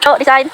Oh, design.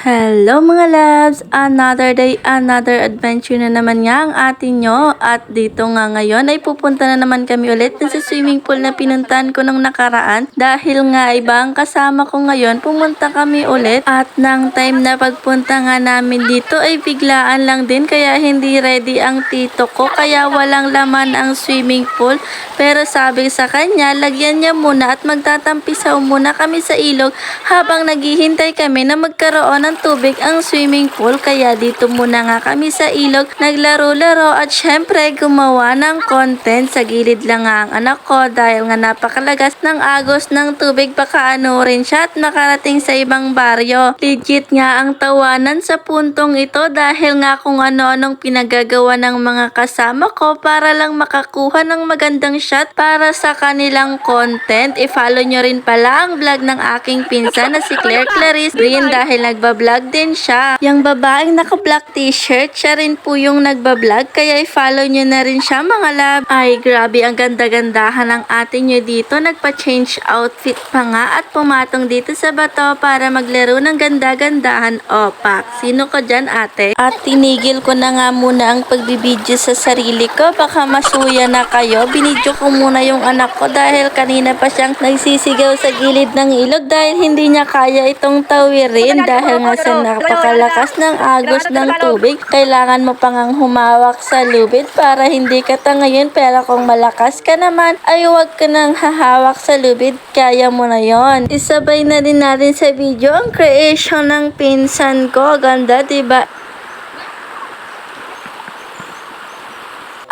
Hello mga loves! Another day, another adventure na naman nga ang atin nyo. At dito nga ngayon ay pupunta na naman kami ulit sa swimming pool na pinuntahan ko nung nakaraan. Dahil nga iba ang kasama ko ngayon, pumunta kami ulit. At nang time na pagpunta nga namin dito ay biglaan lang din. Kaya hindi ready ang tito ko. Kaya walang laman ang swimming pool. Pero sabi sa kanya, lagyan niya muna at magtatampisaw muna kami sa ilog habang naghihintay kami na magkaroon ng tubig ang swimming pool. Kaya dito muna nga kami sa ilog naglaro-laro at syempre gumawa ng content. Sa gilid lang nga ang anak ko dahil nga napakalagas ng agos ng tubig, baka ano rin siya at makarating sa ibang baryo. Legit nga ang tawanan sa puntong ito dahil nga kung ano-anong pinagagawa ng mga kasama ko para lang makakuha ng magandang shot para sa kanilang content. I-follow nyo rin pala ang vlog ng aking pinsan na si Claire Clarice Green dahil nagbablog din siya. Yung babaeng naka-black t-shirt, siya rin po yung nagbablog, kaya i-follow nyo na rin siya mga love. Ay grabe, ang ganda-gandahan ng atin nyo dito. Nagpa-change outfit pa nga at pumatong dito sa bato para maglaro ng ganda-gandahan. Opak, sino ko dyan ate? At tinigil ko na nga muna ang pagbibideo sa sarili ko, baka masuya na kayo. Binidyo ko muna yung anak ko dahil kanina pa siyang nagsisigaw sa gilid ng ilog dahil hindi niya kaya itong tawirin dahil nga sa napakalakas ng agos ng tubig. Kailangan mo pang humawak sa lubid para hindi ka tangayin, pero kung malakas ka naman ay huwag ka nang hahawak sa lubid, kaya mo na yon. Isabay na din natin sa video ang creation ng pinsan ko. Ganda diba?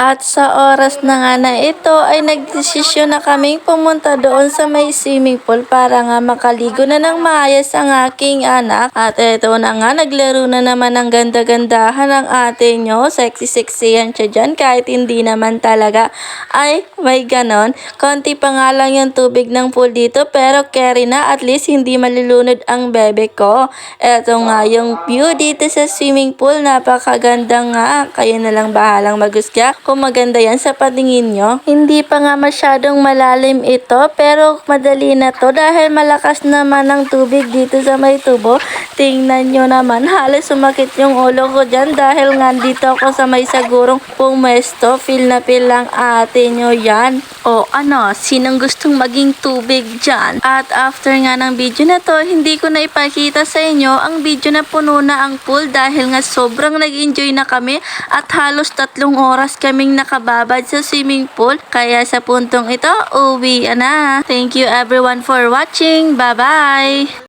At sa oras na nga na ito ay nagdesisyon na kaming pumunta doon sa may swimming pool para nga makaligo na ng maayos ang aking anak. At ito na nga, naglaro na naman ng ganda-gandahan ang ate nyo. Sexy-sexy yan siya dyan kahit hindi naman talaga. Ay, may ganon. Konti pa nga lang yung tubig ng pool dito pero carry na, at least hindi malulunod ang bebe ko. Ito nga yung view dito sa swimming pool. Napakaganda nga. Kayo na lang bahalang maghusga kung maganda yan sa patingin nyo. Hindi pa nga masyadong malalim ito pero madali na to dahil malakas naman ang tubig dito sa may tubo. Tingnan nyo naman, halos sumakit yung ulo ko dyan dahil nga dito ako sa may sagurong pumesto. Feel na feel lang ate nyo yan. O ano, sinong gustong maging tubig dyan? At after nga ng video na to, hindi ko na ipakita sa inyo ang video na puno na ang pool dahil nga sobrang nag-enjoy na kami at halos 3 oras kaming nakababad sa swimming pool. Kaya sa puntong ito, uwi na. Thank you everyone for watching. Bye-bye!